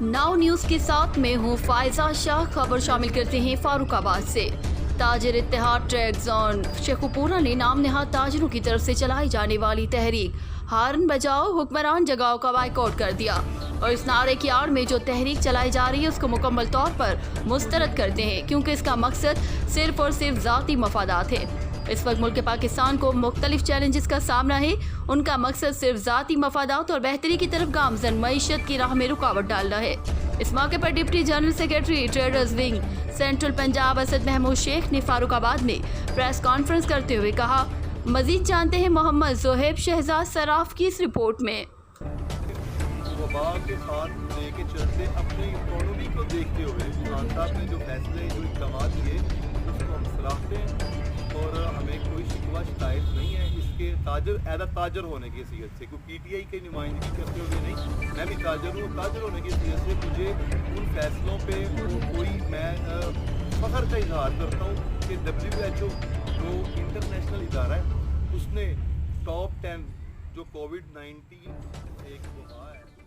Now news के साथ मैं हूं फायजा शाह। खबर शामिल करते हैं फारुखाबाद से। ताजिर इत्तेहाद ट्रेड जोन शेखुपुरा ने नाम नहाद ताजिरों की तरफ से चलाई जाने वाली तहरीक हारन बजाओ हुक्मरान जगाओ का बाइकआउट कर दिया और इस नारे की आड़ में जो तहरीक चलाई जा रही है उसको मुकम्मल तौर पर मुस्तरद करते हैं, क्योंकि इसका मकसद सिर्फ और सिर्फ ज़ाती मफादात है। इस वक्त मुल्क पाकिस्तान को मुख्तलिफ चैलेंजेस का सामना है। उनका मकसद सिर्फ ज़ाती मफादात और बेहतरी की तरफ गामजन मईशत की राह में रुकावट डालना है। इस मौके पर deputy general secretary traders wing central Punjab Asad Mahmood Sheikh ने फारुखाबाद में प्रेस कॉन्फ्रेंस करते हुए कहा। मजीद जानते हैं मोहम्मद जोहेब शहजाद सराफ की इस रिपोर्ट में। वबा के साथ लेके चलते अपनी इकोनॉमी को देखते हुए खान साहब ने जो फैसले जो इकदाम किए उसको हम सराहते हैं और हमें कोई शिकवा शिकायत नहीं है इसके ताजर एज ताजर होने की हैसियत से। कोई पीटीआई की नुमाइंदगी करते हुए नहीं, मैं भी ताजर हूँ। ताजर होने की हैसियत से मुझे उन फैसलों पे कोई मैं फख्र का इजहार करता हूँ कि WHO जो इंटरनेशनल इदारा है उसने टॉप 10 जो कोविड-19 एक वबा है